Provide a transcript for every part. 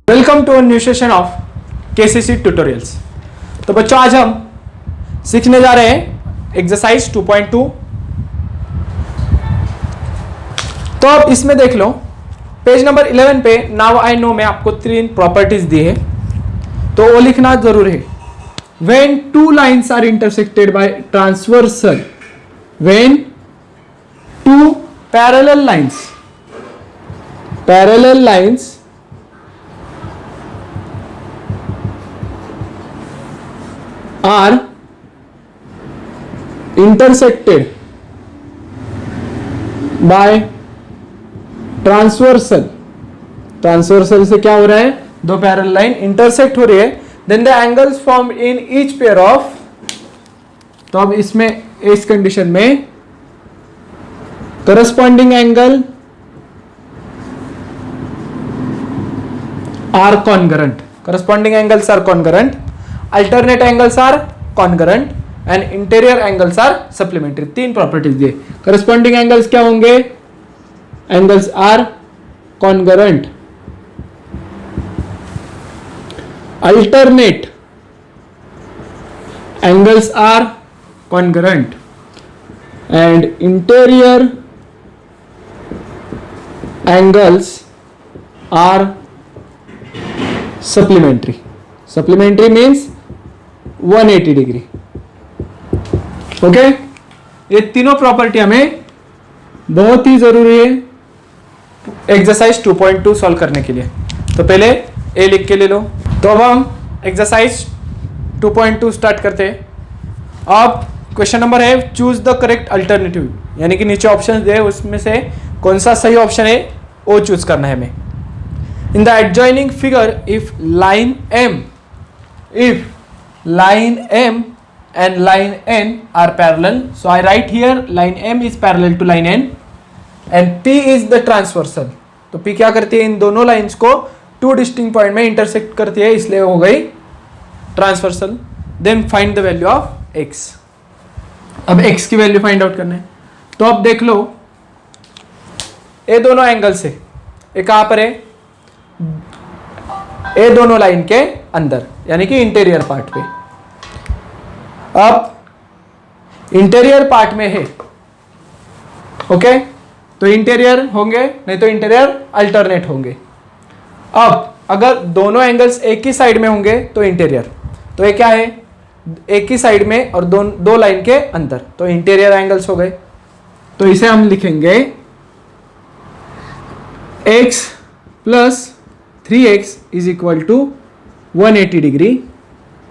Welcome to new session of KCC tutorials. तो बच्चों आज हम सीखने जा रहे हैं एक्सरसाइज 2.2। तो अब इसमें देख लो पेज नंबर 11 पे नाउ आई नो में आपको 3 प्रॉपर्टीज दी है, तो वो लिखना जरूर है। When two lines are intersected by transversal, when two parallel lines are intersected by transversal से क्या हो रहा है, दो पैरेलल लाइन इंटरसेक्ट हो रही है, then the angles form in each pair of. तो अब इसमें इस कंडीशन में corresponding angle are congruent, corresponding angles are congruent, alternate angles are congruent and interior angles are supplementary। 3 properties दिए। करस्पॉन्डिंग एंगल्स क्या होंगे, angles are congruent, alternate angles are congruent and interior angles are supplementary। supplementary means 180 degree. Okay, ये तीनों property हमें बहुत ही जरूरी है exercise 2.2 solve करने के लिए। तो पहले ए लिख के ले लो। तो अब हम एक्सरसाइज 2.2 स्टार्ट करते हैं। अब क्वेश्चन नंबर है चूज द करेक्ट अल्टरनेटिव, यानी कि नीचे ऑप्शन दे उसमें से कौन सा सही ऑप्शन है वो चूज करना है हमें। In the adjoining figure if line M and line N are parallel, so I write here line M is parallel to line N and P is the transversal। तो P क्या करती है, इन दोनों लाइंस को 2 distinct point में intersect करती है, इसलिए हो गई transversal. Then find the value of x। अब x की वैल्यू फाइंड आउट करना है। तो अब देख लो ये दोनों एंगल से, ये कहां पर है, ये दोनों लाइन के अंदर, यानी कि इंटीरियर पार्ट पे। अब इंटीरियर पार्ट में है, ओके, तो इंटीरियर होंगे, नहीं तो इंटीरियर अल्टरनेट होंगे। अब अगर दोनों एंगल्स एक ही साइड में होंगे तो इंटीरियर, तो ये क्या है, एक ही साइड में और दो लाइन के अंदर, तो इंटीरियर एंगल्स हो गए। तो इसे हम लिखेंगे x plus 3x is equal to 180 degree,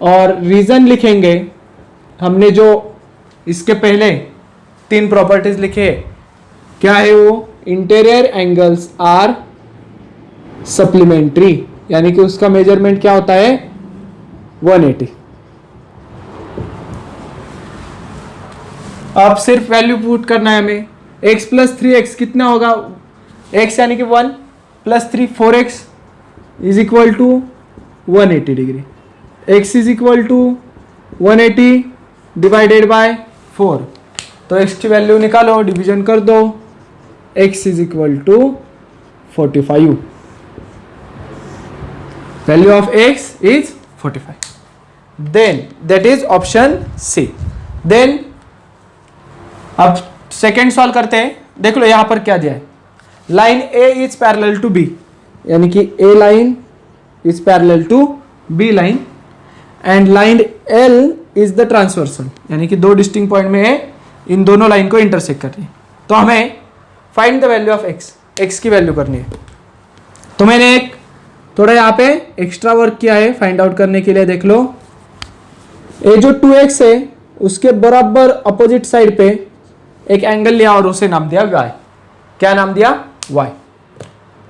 और रीजन लिखेंगे हमने जो इसके पहले 3 प्रॉपर्टीज लिखे, क्या है वो, इंटीरियर एंगल्स आर सप्लीमेंट्री, यानी कि उसका मेजरमेंट क्या होता है 180। अब सिर्फ वैल्यू पुट करना है हमें। x प्लस 3x कितना होगा, x यानी कि 1 plus 3 4x is equal to 180 degree. x is equal to 180 divided by 4, तो x की वैल्यू निकालो, डिवीजन कर दो, x is equal to 45। Value of x is 45। Then that is option C. Then अब सेकेंड सॉल्व करते हैं। देख लो यहां पर क्या दिया है, line A is parallel to B, यानी कि A line is parallel to B line and line L is the transversal, यानी कि 2 डिस्टिंक्ट पॉइंट में इन दोनों लाइन को इंटरसेक्ट कर रही है। तो हमें find the value of x की वैल्यू करनी है। तो मैंने एक थोड़ा यहाँ पे एक्स्ट्रा वर्क किया है फाइंड आउट करने के लिए। देख लो ये जो 2x है उसके बराबर अपोजिट साइड पे एक एंगल लिया और उसे नाम दिया y। क्या नाम दिया, y।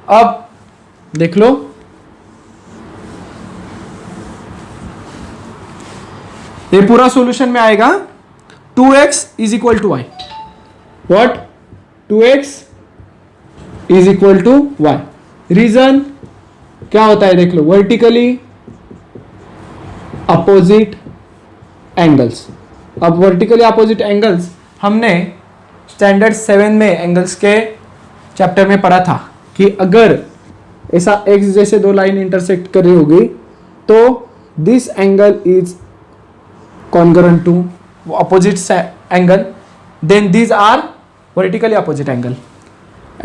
अब देख लो ये पूरा सॉल्यूशन में आएगा 2x is equal to y। What, 2x is equal to y। Reason क्या होता है, देख लो, वर्टिकली अपोजिट एंगल्स। अब वर्टिकली अपोजिट एंगल्स हमने स्टैंडर्ड 7 में एंगल्स के चैप्टर में पढ़ा था कि अगर ऐसा एक्स जैसे दो लाइन इंटरसेक्ट कर रही होगी तो this angle is congruent to opposite angle, then these are vertically opposite angle.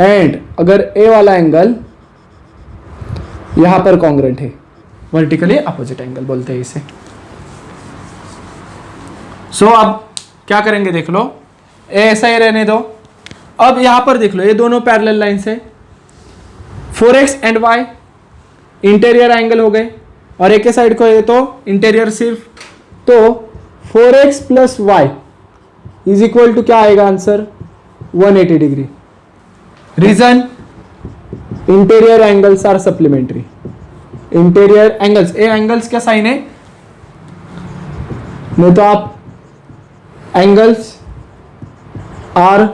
And अगर ए वाला एंगल यहां पर कॉन्ग्रुएंट है, वर्टिकली अपोजिट एंगल बोलते हैं इसे। सो अब क्या करेंगे देख लो, ए ऐसा ही रहने दो। अब यहां पर देख लो ये दोनों पैरेलल लाइंस है, 4x and y interior angle हो गए और एक के साइड को है तो इंटीरियर सिर्फ, तो 4x plus y is equal to क्या आएगा answer 180 degree. Reason interior angles are supplementary. Interior angles, A angles क्या साइन है, नहीं तो आप एंगल्स आर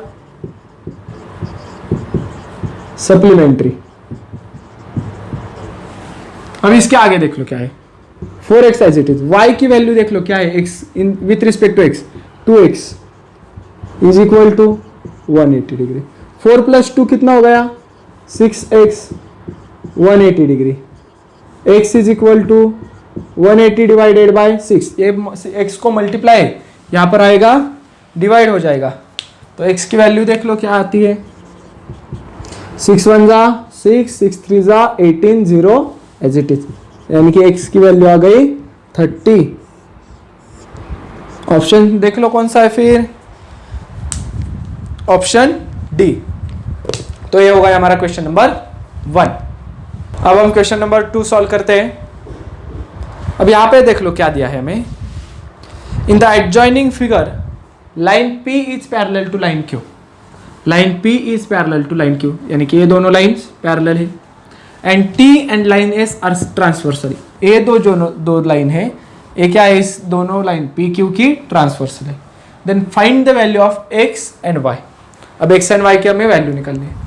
सप्लीमेंट्री। अब इसके आगे देख लो क्या है, 4x as it is, y की वैल्यू देख लो क्या है, x in with respect to x, 2x is equal to 180 degree. 4 प्लस 2 कितना हो गया 6x, 180 degree. x is equal to 180 divided by 6, ये x को मल्टीप्लाई यहां पर आएगा, डिवाइड हो जाएगा, तो x की वैल्यू देख लो क्या आती है, 6 1 जा 6, 6 3 जा 18, 0 एज इट इज, यानी कि x की वैल्यू आ गई 30। ऑप्शन देख लो कौन सा है फिर, ऑप्शन डी। तो ये होगा हमारा क्वेश्चन नंबर 1। अब हम क्वेश्चन नंबर 2 सॉल्व करते हैं। अब यहां पे देख लो क्या दिया है हमें, in the adjoining figure line P is parallel to line Q, line P is parallel to line Q, यानी कि ये दोनों लाइंस पैरेलल है, and T and line S are transversal. ये दो लाइन है, ये क्या है, इस दोनों लाइन PQ की ट्रांसवर्सल है। Then find the value of x and y। अब x एंड y की हमें वैल्यू निकालनी है।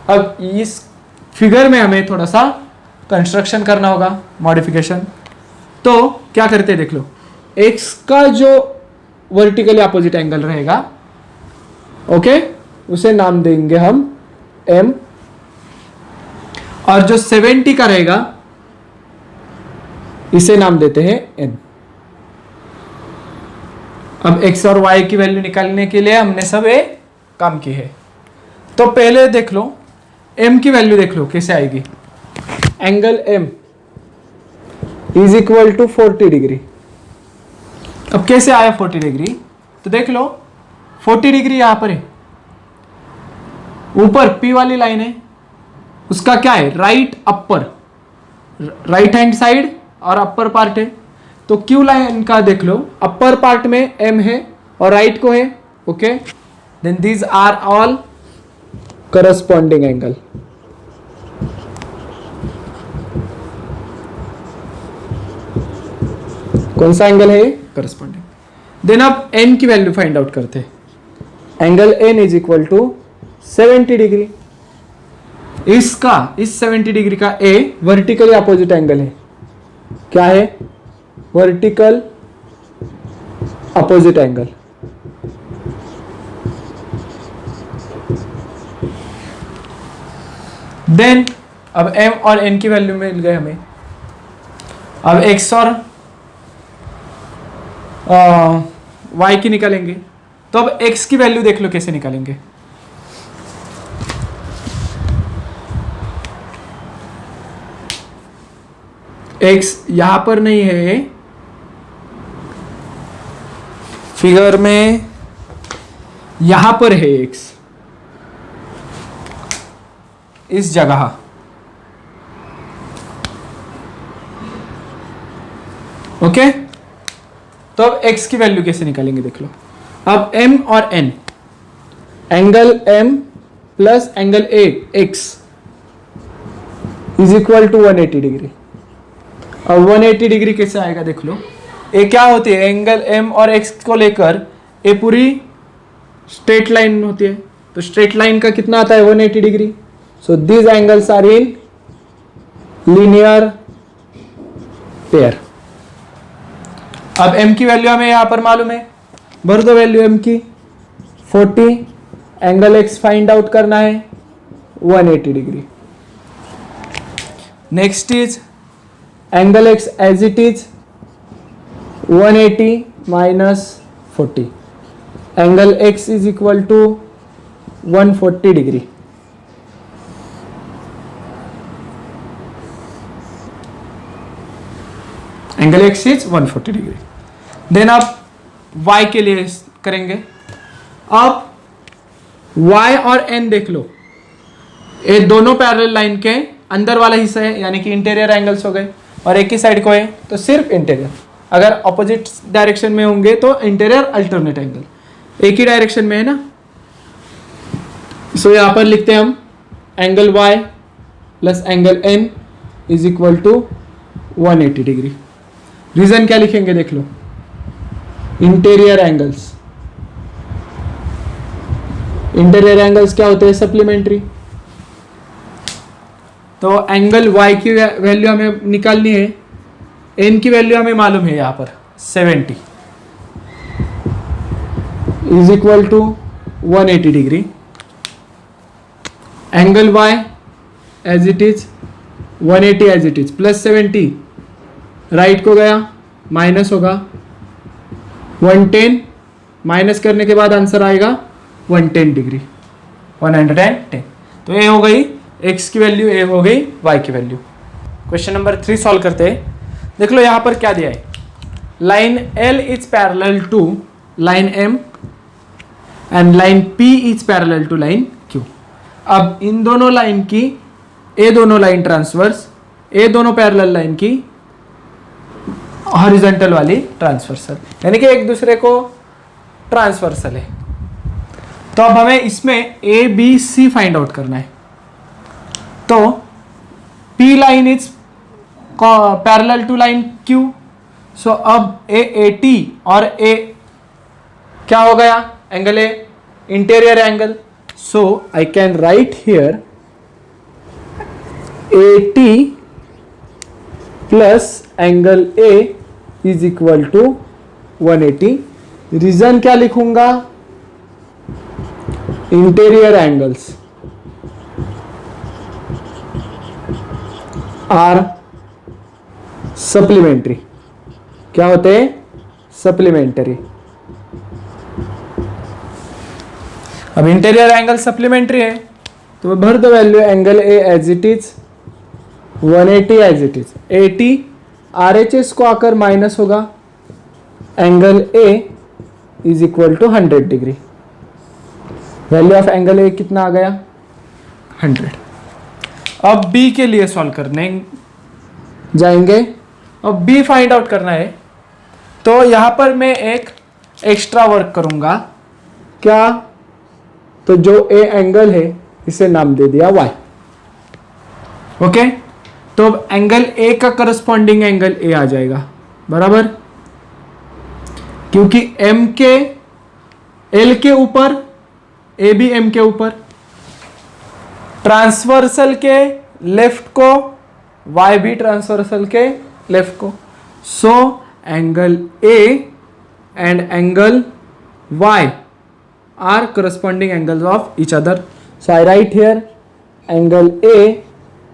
अब इस फिगर में हमें थोड़ा सा कंस्ट्रक्शन करना होगा, मॉडिफिकेशन। तो क्या करते हैं देख लो, x का जो वर्टिकली अपोजिट एंगल रहेगा, ओके, उसे नाम देंगे हम m, और जो 70 का रहेगा इसे नाम देते हैं n। अब x और y की वैल्यू निकालने के लिए हमने सब ये काम की है। तो पहले देख लो m की वैल्यू देख लो कैसे आएगी, angle m is equal to 40 degree. अब कैसे आया 40 डिग्री, तो देख लो 40 डिग्री यहां पर है, ऊपर P वाली लाइन है, उसका क्या है right upper, right hand side और अपर पार्ट है। तो Q लाइन का देख लो अपर पार्ट में M है और राइट को है, okay, then these are all corresponding angle. कौन सा एंगल है, करस्पॉन्डिंग। देन अब N की वैल्यू फाइंड आउट करते हैं। Angle N is equal to 70 degree. इसका इस 70 डिग्री का A वर्टिकली अपोजिट एंगल है, क्या है, वर्टिकल अपोजिट एंगल। देन अब M और N की वैल्यू मिल गए हमें। अब X और Y की निकालेंगे। तो अब X की वैल्यू देख लो कैसे निकालेंगे। X यहां पर नहीं है फिगर में, यहां पर है X इस जगह। ओके, तो अब X की वैल्यू कैसे निकालेंगे देख लो। अब M और N, angle M plus angle A X is equal to 180 degree. अब 180 डिग्री कैसे आएगा देख लो। ये क्या होती है, एंगल M और X को लेकर ये पूरी स्ट्रेट लाइन होती है, तो स्ट्रेट लाइन का कितना आता है 180 degree. So these angles are in linear pair. अब M की वैल्यू हमें यहां पर मालूम है, भर दो वैल्यू M की 40, एंगल X फाइंड आउट करना है 180 degree. Next is angle x as it is 180 minus 40, angle x is equal to 140 degree. Angle x is 140 degree. Then आप y के लिए करेंगे। अब y और n देख लो, ये दोनों पैरेलल लाइन के अंदर वाला हिस्सा है, यानी कि इंटीरियर एंगल्स हो गए, और एक ही साइड को है तो सिर्फ इंटीरियर। अगर ऑपोजिट डायरेक्शन में होंगे तो इंटीरियर अल्टरनेट एंगल, एक ही डायरेक्शन में है ना। सो यहां पर लिखते हैं हम angle y plus angle n is equal to 180 degree. Reason क्या लिखेंगे देख लो, इंटीरियर एंगल्स। इंटीरियर एंगल्स क्या होते हैं? सप्लीमेंट्री। तो एंगल y की वैल्यू हमें निकालनी है, n की वैल्यू हमें मालूम है यहां पर 70 is equal to 180 degree. Angle y as it is 180 as it is plus 70, right को गया माइनस होगा 110, माइनस करने के बाद आंसर आएगा 110 डिग्री, 110। तो ये हो गई x की वैल्यू, ये हो गई y की वैल्यू। क्वेश्चन नंबर 3 सॉल्व करते हैं। देख लो यहां पर क्या दिया है, line L is parallel to line M and line P is parallel to line Q। अब इन दोनों लाइन की, ये दोनों लाइन ट्रांसवर्स, ये दोनों पैरेलल लाइन की हॉरिजॉन्टल वाली ट्रांसवर्सल, यानी कि एक दूसरे को ट्रांसवर्सल है। तो अब हमें इसमें A B C find out करना है। तो P line is parallel to line Q, so अब AAT और A क्या हो गया? Angle A, interior angle. So I can write here AT plus angle A is equal to 180। Reason क्या लिखूंगा? Interior angles are supplementary. क्या होते हैं? सप्लीमेंट्री। अब इंटीरियर एंगल सप्लीमेंट्री है तो भर दो value, angle A as it is 180 as it is, 80 RHS को आकर माइनस होगा, angle A is equal to 100 degree. Value of angle A कितना आ गया? 100। अब बी के लिए सॉल्व करने जाएंगे। अब बी फाइंड आउट करना है, तो यहां पर मैं एक एक्स्ट्रा वर्क करूंगा। क्या? तो जो ए एंगल है इसे नाम दे दिया y। ओके, तो अब एंगल ए का करस्पॉन्डिंग एंगल ए आ जाएगा, बराबर, क्योंकि m के l के ऊपर, ए भी m के ऊपर, ट्रांसवर्सल के लेफ्ट को y भी ट्रांसवर्सल के लेफ्ट को। So angle a and angle y are corresponding angles of each other. So I write here angle A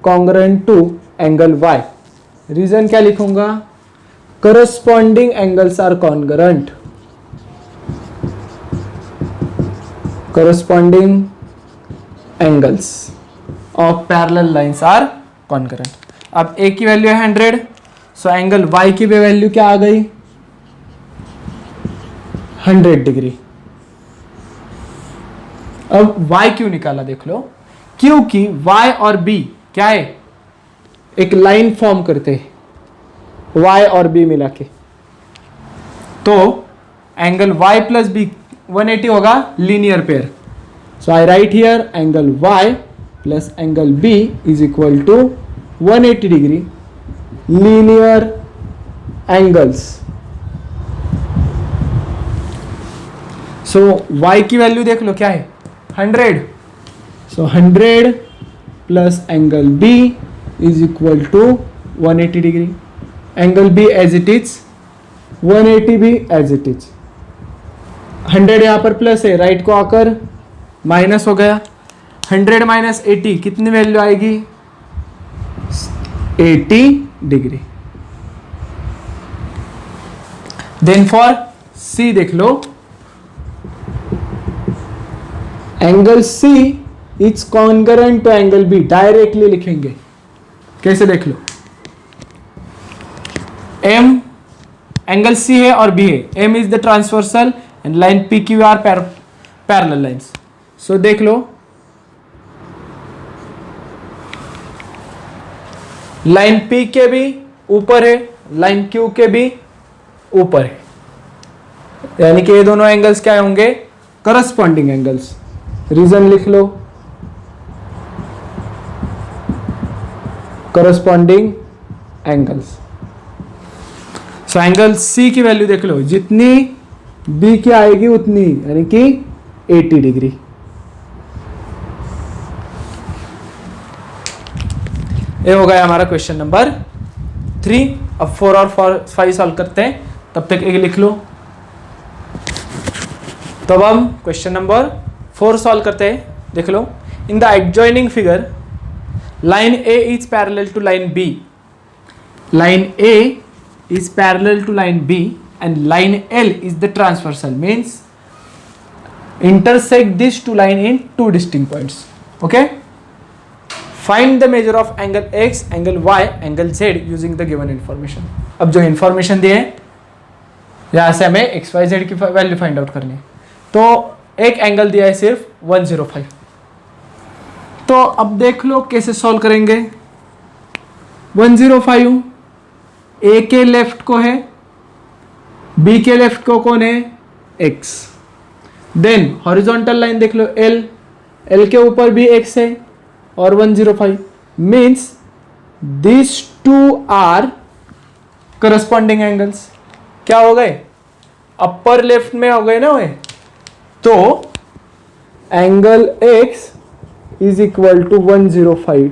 congruent to angle Y. Reason क्या लिखूंगा? Corresponding angles are congruent. Corresponding angles of parallel lines are congruent. अब A की value है 100, so angle Y की भी value क्या आ गई? 100 degree. अब y क्यों निकाला देख लो, क्योंकि y और b क्या है? एक लाइन फॉर्म करते हैं y और b मिला के। तो एंगल y प्लस b 180 होगा, linear pair. So I write here angle y plus angle b is equal to 180 degree, linear angles. So y की वैल्यू देख लो क्या है? 100। So 100 plus angle B is equal to 180 degree. Angle B as it is, 180 भी as it is। 100 यहाँ पर plus है, right को आकर माइनस हो गया। 100 माइनस 80 कितनी वैल्यू आएगी? 80 डिग्री। देन फॉर सी देख लो, angle C is concurrent to angle B, directly लिखेंगे। कैसे देख लो, एम एंगल सी है और बी है, M is the transversal and line P Q are parallel lines. So देख लो, लाइन पी के भी ऊपर है, लाइन क्यू के भी ऊपर है, यानी कि ये दोनों एंगल्स क्या होंगे, करस्पॉन्डिंग एंगल्स। रीजन लिख लो, corresponding angles. So angle C की वैल्यू देख लो, जितनी बी की आएगी उतनी, यानी कि 80 डिग्री। ये हो गया हमारा क्वेश्चन नंबर 3। अब 4 और 5 सॉल्व करते हैं, तब तक एक लिख लो। तो अब हम क्वेश्चन नंबर 4 सॉल्व करते हैं। देख लो, in the adjoining figure line A is parallel to line B, line A is parallel to line B and line L is the transversal, means intersect these two line in two distinct points. Okay, find the measure of angle X, angle Y, angle Z using the given information. अब जो information दिए यहाँ से हमें x y z की value find out करनी है। तो एक एंगल दिया है सिर्फ 105। तो अब देख लो कैसे सॉल्व करेंगे। 105 ए के लेफ्ट को है, बी के लेफ्ट को कौन है, एक्स। देन हॉरिजॉन्टल लाइन देख लो, एल, एल के ऊपर भी एक्स है और 105, means this two are corresponding angles. क्या हो गए, अपर लेफ्ट में हो गए ना वे। तो angle x is equal to 105,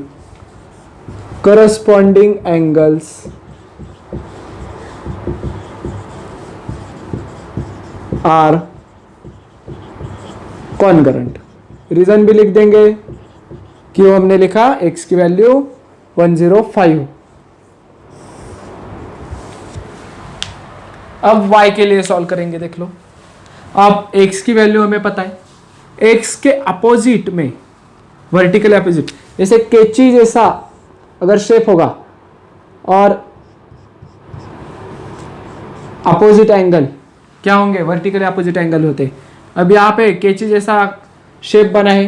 corresponding angles are concurrent. Reason भी लिख देंगे, क्यों हमने लिखा, x की वैल्यू 105। अब y के लिए सॉल्व करेंगे। देख लो, अब x की वैल्यू हमें पता है, x के अपोजिट में, वर्टिकल अपोजिट, जैसे कैची जैसा अगर शेप होगा और अपोजिट एंगल क्या होंगे, वर्टिकल अपोजिट एंगल होते। अब यहाँ पे कैची जैसा शेप बना है,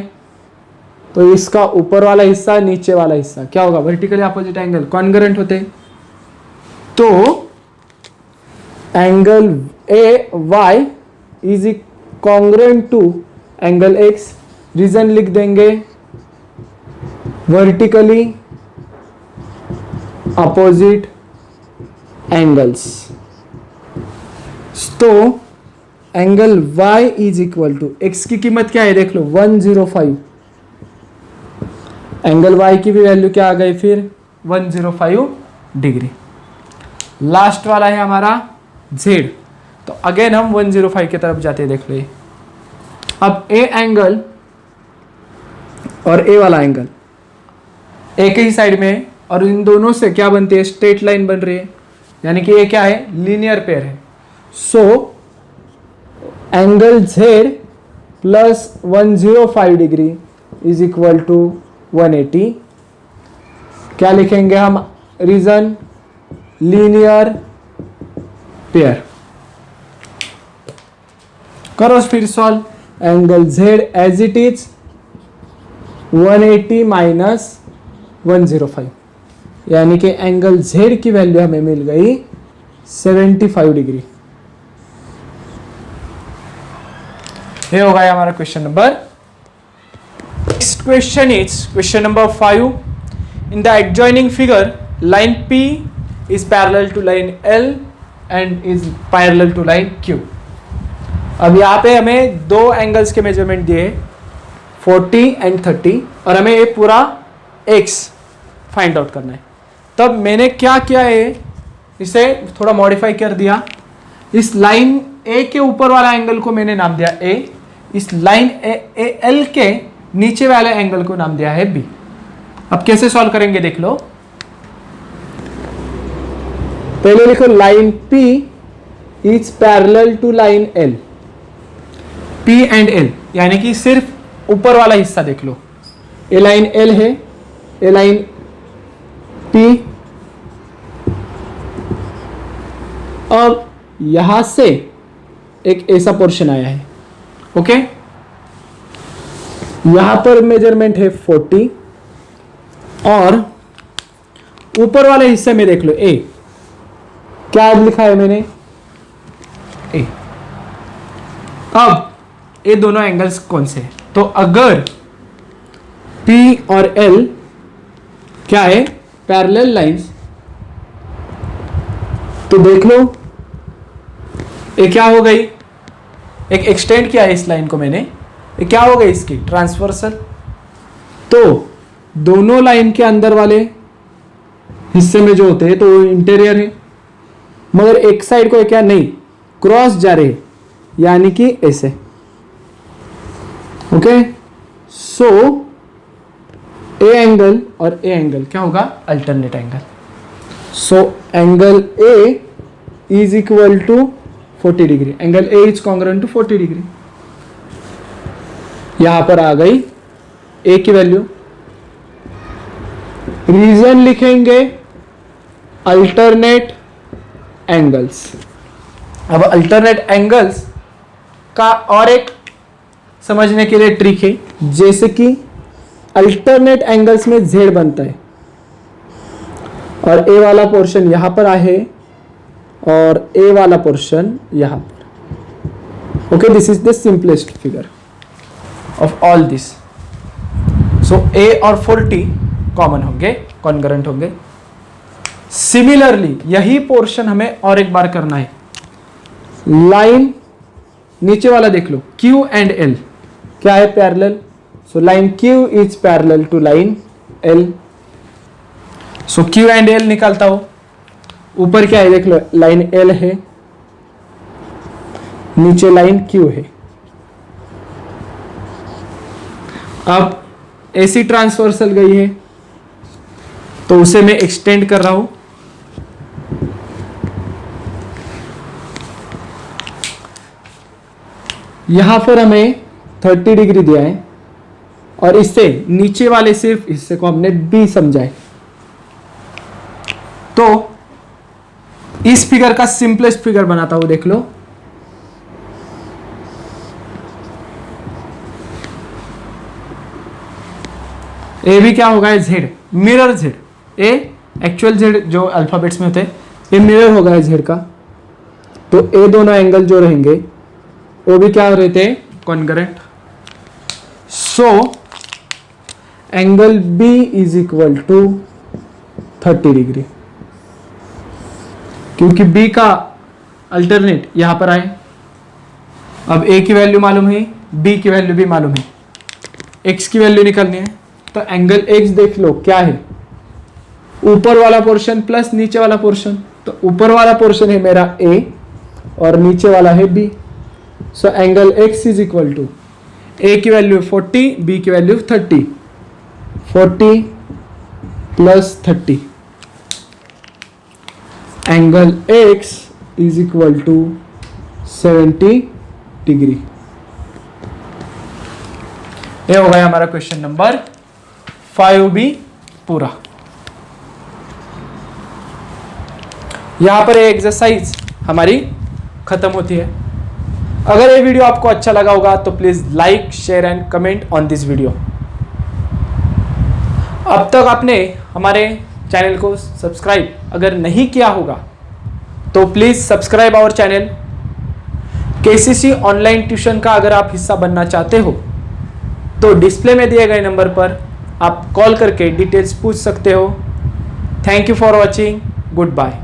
तो इसका ऊपर वाला हिस्सा नीचे वाला हिस्सा क्या होगा, वर्टिकल अपोजिट एंगल, कॉन्ग्रुएंट होते। तो angle A Y is congruent to angle x. Reason लिख देंगे, वर्टिकली अपोजिट एंगल्स। तो angle y is equal to, x की कीमत क्या है देख लो, 105। एंगल y की भी वैल्यू क्या आ गई फिर, 105 डिग्री। लास्ट वाला है हमारा z। तो अगेन हम 105 की तरफ जाते हैं। देख लो, अब a एंगल और a वाला एंगल एक ही साइड में है, और इन दोनों से क्या बनती है, स्ट्रेट लाइन बन रही है, यानी कि ये क्या है, लीनियर पेयर है। So angle Z plus 105 degree is equal to 180। क्या लिखेंगे हम, रीजन लीनियर पेयर। करो फिर solve, angle Z as it is 180 minus 105, यानी कि एंगल Z की वैल्यू हमें मिल गई 75 डिग्री। ये होगा हमारा question number. Next question is question number 5। In the adjoining figure line P is parallel to line L and is parallel to line Q। अब यहाँ पे हमें दो एंगल्स के मेजरमेंट दिए 40 एंड 30, और हमें ये पूरा x फाइंड आउट करना है। तब मैंने क्या किया है, इसे थोड़ा मॉडिफाई कर दिया। इस लाइन A के ऊपर वाला एंगल को मैंने नाम दिया A, इस लाइन L के नीचे वाले एंगल को नाम दिया है B। अब कैसे सॉल्व करेंगे देख लो। पहले लिखो line P is parallel to line L। P and L यानी कि सिर्फ ऊपर वाला हिस्सा देख लो, ये लाइन L है, ये लाइन P। अब यहां से एक ऐसा पोर्शन आया है, ओके। यहां पर मेजरमेंट है 40 और ऊपर वाले हिस्से में देख लो A, क्या लिखा है मैंने A। अब ये दोनों एंगल्स कौन से हैं? तो अगर P और L क्या है, पैरेलल लाइंस, तो देख लो ये क्या हो गई, एक एक्सटेंड किया है इस लाइन को मैंने, ये क्या हो गई इसकी ट्रांसवर्सल। तो दोनों लाइन के अंदर वाले हिस्से में जो होते हैं तो वो इंटीरियर है, मगर एक साइड को क्या नहीं क्रॉस जा रहे, यानी कि ऐसे, ओके। सो ए एंगल और ए एंगल क्या होगा, alternate angle. So angle A is equal to 40 degree, angle A is congruent to 40 degree. यहां पर आ गई ए की वैल्यू। रीजन लिखेंगे अल्टरनेट एंगल्स। अब अल्टरनेट एंगल्स का और एक समझने के लिए ट्रिक है, जैसे कि अल्टरनेट एंगल्स में z बनता है और ए वाला पोर्शन यहां पर आहे और ए वाला पोर्शन यहां पर, okay. This is the simplest figure of all this. So A और 40 कॉमन होंगे, कॉन्ग्रुएंट होंगे। सिमिलरली यही पोर्शन हमें और एक बार करना है, लाइन नीचे वाला देख लो Q एंड L क्या है, parallel. So line Q is parallel to line L। So Q and L निकालता हो, ऊपर क्या है देख लो, लाइन L है, नीचे लाइन Q है। अब ऐसी ट्रांसवर्सल गई है तो उसे मैं एक्सटेंड कर रहा हूं। यहां पर हमें 30 डिग्री दिया है और इससे नीचे वाले सिर्फ हिस्से को हमने B समझा है। तो इस फिगर का सिंपलेस्ट फिगर बनाता हूं, देख लो। ए भी क्या होगा, Z, मिरर Z। ए एक्चुअल Z जो अल्फाबेट्स में होते हैं, ये मिरर होगा Z का। तो ए दोनों एंगल जो रहेंगे वो भी क्या रहते हैं, congruent. So angle B is equal to 30 degree, क्योंकि B का अल्टरनेट यहां पर आए। अब A की वैल्यू मालूम है, B की वैल्यू भी मालूम है, X की वैल्यू निकालनी है। तो एंगल X देख लो क्या है, ऊपर वाला पोर्शन प्लस नीचे वाला पोर्शन। तो ऊपर वाला पोर्शन है मेरा A और नीचे वाला है B। So angle X is equal to, A की वैल्यू 40, B की value 30, 40 plus 30, angle X is equal to 70 degree. ये हो गया हमारा क्वेश्चन नंबर 5B पूरा। यहां पर एक्सरसाइज हमारी खत्म होती है। अगर ये वीडियो आपको अच्छा लगा होगा तो please like, share and comment on this video. अब तक आपने हमारे चैनल को सब्सक्राइब अगर नहीं किया होगा तो please subscribe our channel. KCC online tuition का अगर आप हिस्सा बनना चाहते हो तो डिस्प्ले में दिए गए नंबर पर आप कॉल करके डिटेल्स पूछ सकते हो। Thank you for watching, good bye.